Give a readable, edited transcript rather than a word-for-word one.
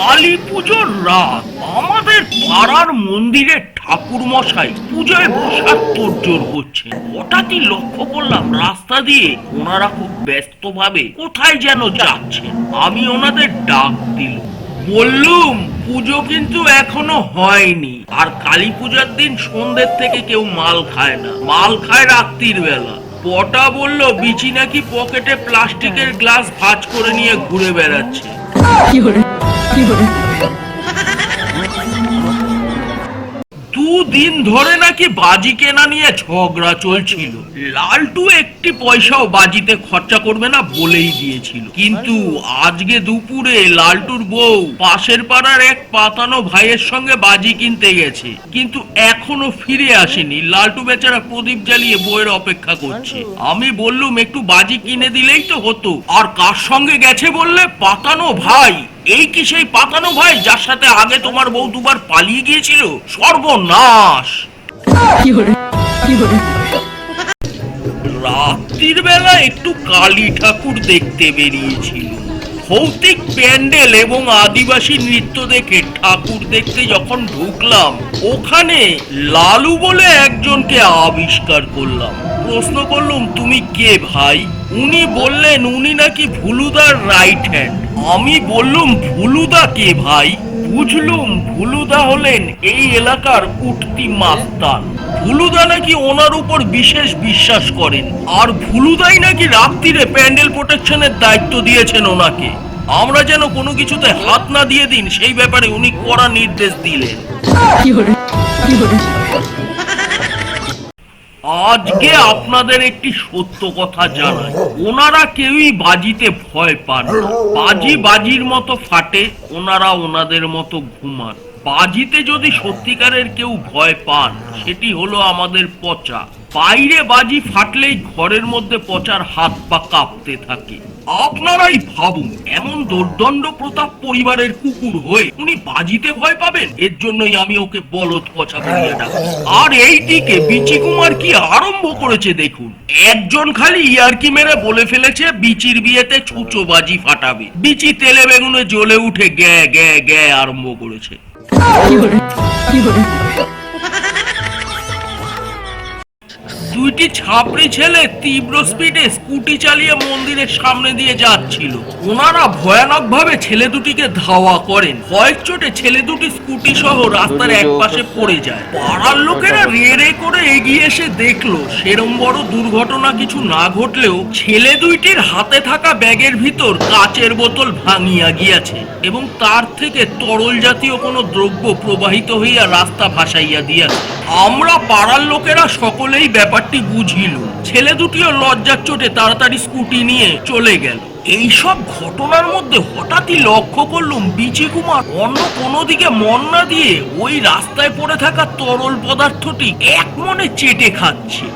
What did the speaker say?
কালী পুজোর রাত আমাদের পাড়ার মন্দিরে ঠাকুর মশাই পুজোয় বসার তোড়জোড় করছেন। হঠাৎই লক্ষ্য করলাম রাস্তা দিয়ে ওনারা খুব ব্যস্ত ভাবে কোথায় যেন যাচ্ছেন। আমি ওনাদের ডাক দিলাম, বললুম পুজো কিন্তু এখনো হয়নি, আর কালী পূজার দিন সন্ধ্যের থেকে কেউ মাল খায় না, মাল খায় রাত্রির বেলা। পটা বলল বিচি নাকি পকেটে প্লাস্টিকের গ্লাস ভাঁজ করে নিয়ে ঘুরে বেড়াচ্ছে। দুদিন ধরে নাকি বাজি কেনা নিয়ে ঝগড়া চলছিল। লালটু একটি পয়সাও বাজিতে খরচা করবে না বলেই দিয়েছিল, কিন্তু আজকে দুপুরে লালটুর বউ পাশের পাড়ার এক পাতানো ভাইয়ের সঙ্গে বাজি কিনতে গেছে, কিন্তু এখনো ফিরে আসেনি। লালটু বেচারা প্রদীপ জ্বালিয়ে বউয়ের অপেক্ষা করছে। আমি বললুম একটু বাজি কিনে দিলেই তো হতো। আর কার সঙ্গে গেছে বললে? পাতানো ভাই। এই কি সেই পাতানো ভাই যার সাথে আগে তোমার বউ দুবার পালিয়ে গিয়েছিল? সর্বনাশ। রাত্রির বেলা একটু কালী ঠাকুর দেখতে বেরিয়েছিল। ভৌতিক প্যান্ডেল এবং আদিবাসী নৃত্য দেখে ঠাকুর দেখতে যখন ঢুকলাম, ওখানে লালু বলে একজনকে আবিষ্কার করলাম। প্রশ্ন করলাম, তুমি কে ভাই? উনি বললেন উনি নাকি ভুলুদার রাইট হ্যান্ড। আমি বললুম, ভুলুদা কে ভাই? বুঝলুম ভুলুদা হলেন এই এলাকার উঠতি মাস্তান। ভুলুদা নাকি ওনার উপর বিশেষ বিশ্বাস করেন, আর ভুলুদাই নাকি রাত্রিরে প্যান্ডেল প্রোটেকশনের দায়িত্ব দিয়েছেন ওনাকে। আমরা যেন কোনো কিছুতে হাত না দিয়ে দিন সেই ব্যাপারে উনি কড়া নির্দেশ দিলেন। আজকে আপনাদের একটি সত্য কথা জানাই, ওনারা কেউই বাজিতে ভয় পান না। বাজি বাজির মতো ফাটে, ওনারা ওনাদের মতো ঘুমান। বাজিতে যদি সত্যিকারের কেউ ভয় পান, সেটি হলো আমাদের পচা। বাইরে বাজি ফাটলেই ঘরের মধ্যে পচার হাত পা কাঁপতে থাকে। আপনারাই ভাবুন, এমন দুর্দণ্ড প্রতাপ পরিবারের কুকুর হয়ে উনি বাজিতে ভয় পাবেন? এর জন্যই আমি ওকে বলদ পচা বলিয়ে ডাকি। আর এইদিকে বিচি কুমার কি আরম্ভ করেছে দেখুন। একজন খালি ইয়ারকি মেরে বলে ফেলেছে বিচির বিয়েতে ছুঁচো বাজি ফাটাবে। বিচি তেলে বেগুনে জ্বলে উঠে গ্যা গ্যা গ্যা আরম্ভ করেছে। দুইটি ছাপড়ি ছেলে তীব্র স্পিডে স্কুটি চালিয়ে মন্দিরের সামনে দিয়ে যাচ্ছিল। ওনারা ভয়ানক ভাবে ছেলে দুটিকে ধাওয়া করেন। কয়েক চোটে ছেলে দুটি স্কুটি সহ রাস্তার এক পাশে পড়ে যায়। পাড়ার লোকেরা রে রে করে এগিয়ে এসে দেখলো সেরম বড় দুর্ঘটনা কিছু না ঘটলেও ছেলে দুইটির হাতে থাকা ব্যাগের ভিতর কাচের বোতল ভাঙিয়া গিয়াছে এবং তার থেকে তরল জাতীয় কোনো দ্রব্য প্রবাহিত হইয়া রাস্তা ভাসাইয়া দিয়াছে। আমরা পাড়ার লোকেরা সকলেই ব্যাপারটি বুঝিল। ছেলে দুটিও লজ্জার চোটে তাড়াতাড়ি স্কুটি নিয়ে চলে গেল। এইসব ঘটনার মধ্যে হঠাৎই লক্ষ্য করলুম বিচি কুমার অন্য কোনো দিকে মন না দিয়ে ওই রাস্তায় পড়ে থাকা তরল পদার্থটি এক মনে চেটে খাচ্ছে।